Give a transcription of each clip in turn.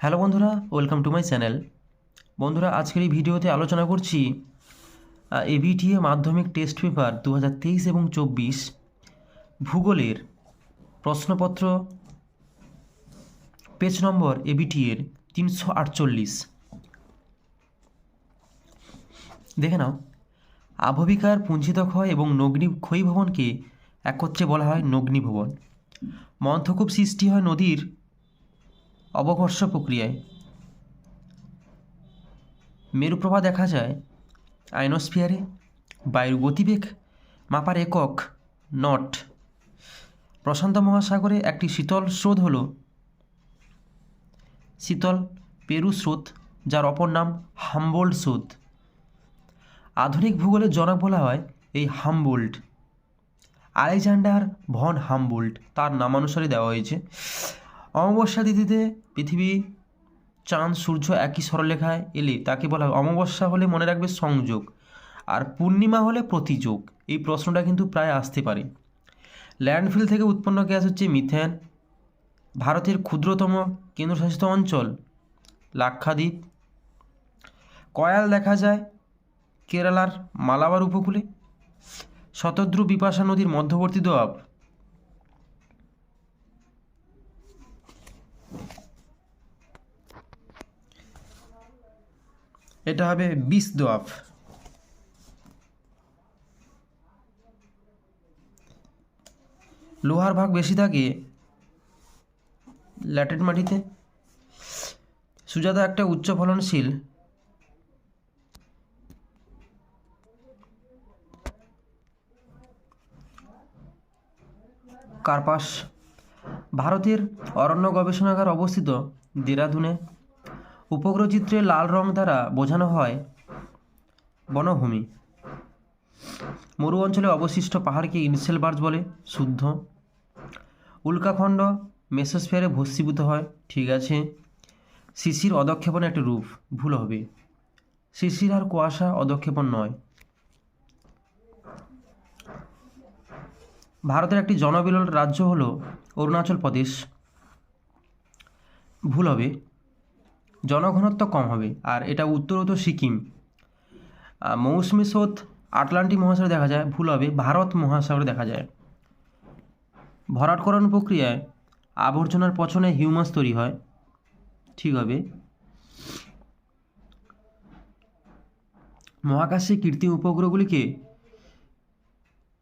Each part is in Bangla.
হ্যালো বন্ধুরা, ওয়েলকাম টু মাই চ্যানেল। বন্ধুরা, আজকের এই ভিডিওতে আলোচনা করছি এবিটিএ মাধ্যমিক টেস্ট পেপার 2023 এবং 24 ভূগোলের প্রশ্নপত্র পেজ নম্বর এবিটিএর 348। দেখে নাও, আবহবিকার পুঞ্জিত ক্ষয় এবং নগ্নি ক্ষয়ীভবনকে একত্রে বলা হয় নগ্নিভবন। মন্থকূপ সৃষ্টি হয় নদীর অবকর্ষ প্রক্রিয়ায়। মেরুপ্রভা দেখা যায় আয়নোস্ফিয়ারে। বায়ুর গতিবেগ মাপার একক নট। প্রশান্ত মহাসাগরে একটি শীতল স্রোত হল শীতল পেরু স্রোত, যার অপর নাম হামবোল্ড স্রোত। আধুনিক ভূগোলের জনক বলা হয় এই হামবোল্ড। আলেকজান্ডার ভন হামবোল্ড, তার নামানুসারে দেওয়া হয়েছে। অমাবস্যা তিথিতে পৃথিবী, চাঁদ, সূর্য একই সরলরেখায় এলে তাকে বলা হয় অমাবস্যা হলে মনে রাখবে সংযোগ, আর পূর্ণিমা হলে প্রতিযোগ। এই প্রশ্নটা কিন্তু প্রায় আসতে পারে। ল্যান্ডফিল থেকে উৎপন্ন গ্যাস হচ্ছে মিথেন। ভারতের ক্ষুদ্রতম কেন্দ্রশাসিত অঞ্চল লাক্ষাদ্বীপ। কয়াল দেখা যায় কেরালার মালাবার উপকূলে। শতদ্রু বিপাশা নদীর মধ্যবর্তী দোয়াব এটা হবে 20 দোয়াব। লোহার ভাগ বেশি থাকে ল্যাটেট মাটিতে। সুজাতা একটা উচ্চ ফলনশীল কার্পাস। ভারতের অরণ্য গবেষণাগার অবস্থিত দেরাদুনে। উপগ্রহ চিত্রে লাল রং দ্বারা বোঝানো হয় বনভূমি। মরু অঞ্চলে অবশিষ্ট পাহাড়কে ইনসেলবার্জ বলে, শুদ্ধ। উল্কাখণ্ড মেসোস্ফিয়ারে ভস্মীভূত হয়, ঠিক আছে। শিশির অধঃক্ষেপণের একটি রূপ, ভুল হবে। শিশির আর কুয়াশা অধঃক্ষেপণ নয়। ভারতের একটি জনবিরল রাজ্য হল অরুণাচল প্রদেশ, ভুল হবে। জনঘনত্ব কম হবে, আর এটা উত্তরত সিকিম। মৌসুমী স্রোত আটলান্টিক মহাসাগরে দেখা যায়, ভুল হবে। ভারত মহাসাগরে দেখা যায়। ভরাটকরণ প্রক্রিয়ায় আবর্জনার পচনে হিউমাস তৈরি হয়, ঠিক হবে। মহাকাশে কৃত্রিম উপগ্রহগুলিকে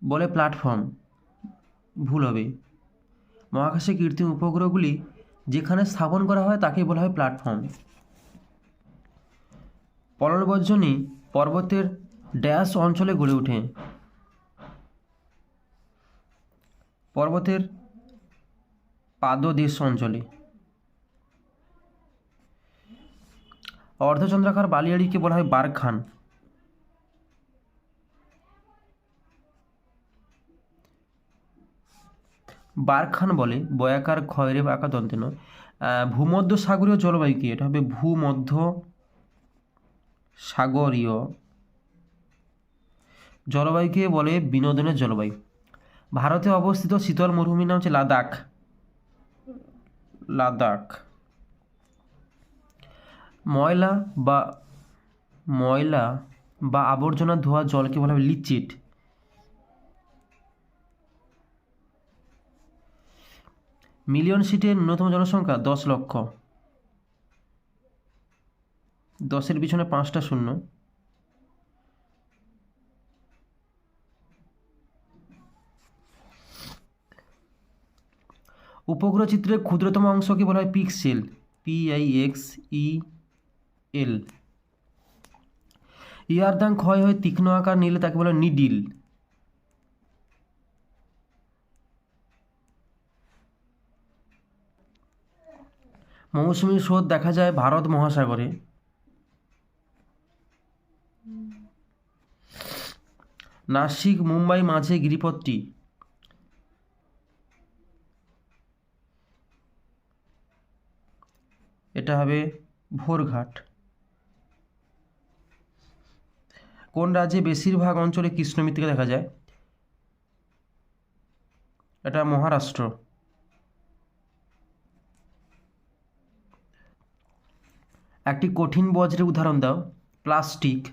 বলে প্ল্যাটফর্ম, ভুল হবে। মহাকাশে কৃত্রিম উপগ্রহগুলি যেখানে স্থাপন করা হয় তাকে বলা হয় প্ল্যাটফর্ম। পললবজ্জনী পর্বতের ড্যাশ অঞ্চলে গড়ে ওঠে। পর্বতের পাদদেশ অঞ্চলে। অর্ধচন্দ্রাকার বালিয়াড়িকে বলা হয় বারখান। বারখান বলে, বয়াকার ক্ষয়রে বা আঁকা দন্তে নয়। ভূমধ্য সাগরীয় জলবায়ুকে, এটা হবে ভূমধ্য সাগরীয় জলবায়ুকে বলে বিনোদনের জলবায়ু। ভারতে অবস্থিত শীতল মরুভূমির নাম হচ্ছে লাদাখ। লাদাখ। ময়লা বা আবর্জনা ধোয়া জলকে বলা হয় লিচিট। মিলিয়ন সিটের ন্যূনতম জনসংখ্যা 10 লক্ষ। 10-এর পিছনে 5টা শূন্য। উপগ্রহ চিত্রের ক্ষুদ্রতম অংশকে বলা হয় পিক্সেল, PIXEL। ইয়ারদাং ক্ষয় হয়ে তীক্ষ্ণ আকার নিলে তাকে বলা হয় নিডিল। মৌসুমী স্রোত দেখা যায় ভারত মহাসাগরে। নাসিক মুম্বাই মাঝে গিরিপথটি, এটা হবে ভোরঘাট। কোন রাজ্যে বেশিরভাগ অঞ্চলে কৃষ্ণ মৃত্তিকা দেখা যায়? এটা মহারাষ্ট্র। একটি কঠিন বজ্রের উদাহরণ দাও। প্লাস্টিক।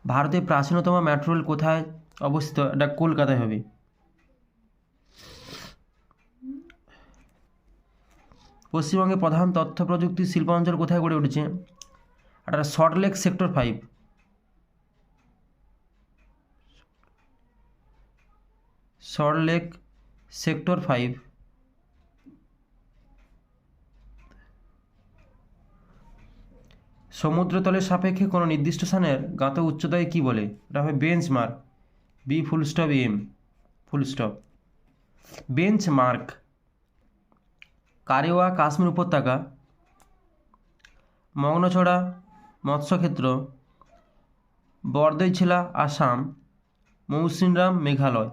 ভারতের প্রাচীনতম মেট্রো রেল কোথায় অবস্থিত? এটা কলকাতায় হবে। পশ্চিমবঙ্গের প্রধান তথ্য প্রযুক্তি শিল্পাঞ্চল কোথায় গড়ে উঠেছে? এটা সল্টলেক সেক্টর 5। সল্টলেক সেক্টর 5। সমুদ্রতলের সাপেক্ষে কোনো নির্দিষ্ট স্থানের গাত উচ্চতায় কী বলে? এটা হবে benchmark. B full stop M full stop. Benchmark. Karewa Kashmir উপত্যকা, মগ্নছড়া মৎস্যক্ষেত্র, বরদৈছিলা আসাম, মৌসিনরাম মেঘালয়।